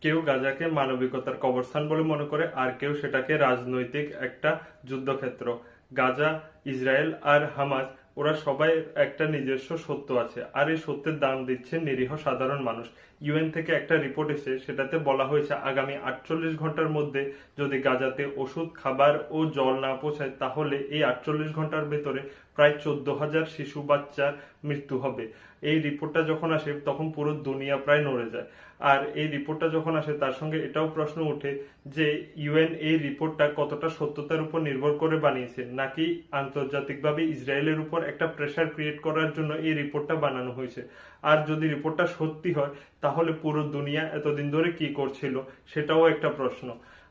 কেউ গাজাকে মানবিকতার কবরস্থান বলে মনে করে, আর কেউ সেটাকে রাজনৈতিক একটা যুদ্ধক্ষেত্র। গাজা, ইসরায়েল আর হামাস, ওরা সবাই একটা নিজস্ব সত্য আছে, আর এই সত্যের দাম দিচ্ছে নিরীহ সাধারণ মানুষ। ইউএন থেকে একটা রিপোর্ট এসে সেটাতে বলা হয়েছে আগামী 48 ঘন্টার মধ্যে যদি গাজাতে ওষুধ, খাবার ও জল না পৌঁছায়, তাহলে এই 48 ঘন্টার ভেতরে প্রায় 14,000 শিশু বাচ্চার মৃত্যু হবে। এই রিপোর্টটা যখন আসে তখন পুরো দুনিয়া প্রায় নড়ে যায়। আর এই রিপোর্টটা যখন আসে তার সঙ্গে এটাও প্রশ্ন ওঠে যে ইউএন এই রিপোর্টটা কতটা সত্যতার উপর নির্ভর করে বানিয়েছে, নাকি আন্তর্জাতিকভাবে ইসরায়েলের উপর একটা প্রেসার ক্রিয়েট করার জন্য এই রিপোর্টটা বানানো হয়েছে। আর যদি রিপোর্টটা সত্যি হয়, তাহলে পুরো দুনিয়া এতদিন ধরে কি করছিল সেটাও একটা প্রশ্ন।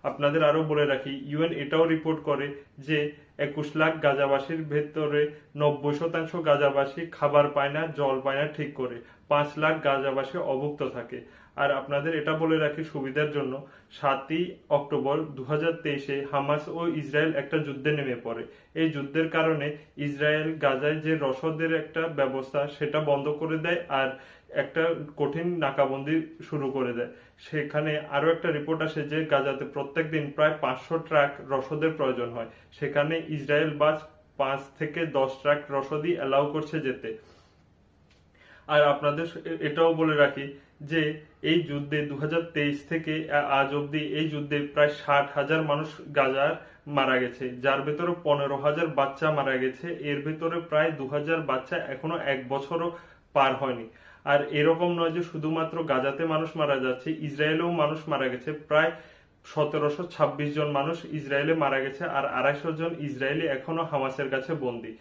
আপনাদের আরো বলে রাখি, ইউএন এটাও রিপোর্ট করে যে 21 লাখ গাজাবাসীর ভেতরে 90% গাজাবাসী খাবার পায় না, জল পায় না ঠিক করে। 5 লাখ গাজাবাসী অভুক্ত থাকে। আর আপনাদের এটা বলে রাখি সুবিধার জন্য, 7ই অক্টোবর 2023-এ হামাস ও ইসরায়েল একটা যুদ্ধে নেমে পড়ে। এই যুদ্ধের কারণে ইসরায়েল গাজায় যে রসদের একটা ব্যবস্থা সেটা বন্ধ করে দেয়, আর একটা কঠিন নাকাবন্দি শুরু করে দেয়। সেখানে আরো একটা রিপোর্ট আসে যে গাজাতে প্রত্যেক দিন প্রায় 500 ট্রাক রসদের প্রয়োজন হয়। সেখানে ইসরায়েল বাস 5 থেকে 10 ট্রাক রসদই অ্যালাউ করছে যেতে। আর আপনাদের এটাও বলে রাখি যে এই যুদ্ধে 2023 থেকে আজ অব্দি এই যুদ্ধে প্রায় 60,000 মানুষ গাজার মারা গেছে, যার ভেতরে 15,000 বাচ্চা মারা গেছে। এর ভেতরে প্রায় 2,000 বাচ্চা এখনো 1 বছরও পার হয়নি। আর এরকম নয় যে শুধুমাত্র গাজাতে মানুষ মারা যাচ্ছে, ইসরায়েলেও মানুষ মারা গেছে। প্রায় 1,726 জন মানুষ ইসরায়েলে মারা গেছে, আর 250 জন ইসরায়েলি এখনো হামাসের কাছে বন্দী।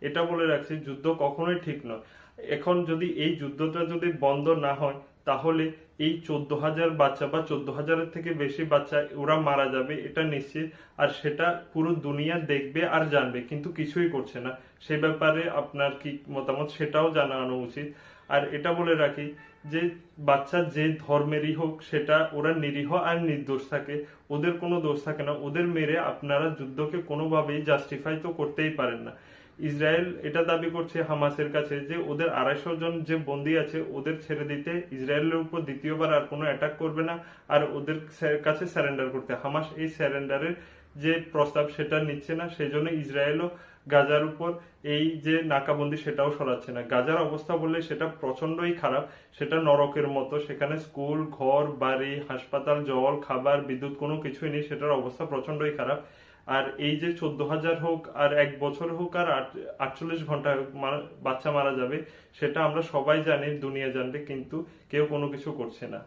এটা বলে রাখছি, যুদ্ধ কখনোই ঠিক নয়। এখন যদি এই যুদ্ধটা যদি বন্ধ না হয়, তাহলে এই 14,000 বাচ্চা বা 14,000-এর থেকে বেশি বাচ্চা ওরা মারা যাবে, এটা নিশ্চিত। আর সেটা পুরো দুনিয়া দেখবে আর জানবে, কিন্তু কিছুই করছে না। সে ব্যাপারে আপনার কি মতামত সেটাও জানানো উচিত। আর এটা বলে রাখি যে বাচ্চা যে ধর্মেরই হোক, সেটা ওরা নিরীহ আর নির্দোষ থাকে, ওদের কোনো দোষ থাকে না। ওদের মেরে আপনারা যুদ্ধকে কোনোভাবেই জাস্টিফাই তো করতেই পারেন না। ইসরায়েল এটা দাবি করছে হামাসের কাছে যে ওদের 250 জন যে বন্দী আছে ওদের ছেড়ে দিতে, ইসরায়েলের উপর দ্বিতীয়বার আর কোনো অ্যাটাক করবে না, আর ওদের কাছে স্যারেন্ডার করতে। হামাস এই স্যারেন্ডারের যে প্রস্তাব সেটা নিচ্ছে না, সেই জন্য ইসরায়েলও গাজার উপর এই যে নাকাবন্দি সেটাও সরাচ্ছে না। গাজার অবস্থা বললে সেটা প্রচন্ডই খারাপ, সেটা নরকের মতো। সেখানে স্কুল, ঘর বাড়ি, হাসপাতাল, জল, খাবার, বিদ্যুৎ কোনো কিছুই নেই, সেটার অবস্থা প্রচন্ডই খারাপ। আর এই যে 14,000 হোক আর 1 বছর হোক আর 48 ঘন্টা হোক বাচ্চা মারা যাবে, সেটা আমরা সবাই জানি, দুনিয়া জানবে, কিন্তু কেউ কোনো কিছু করছে না।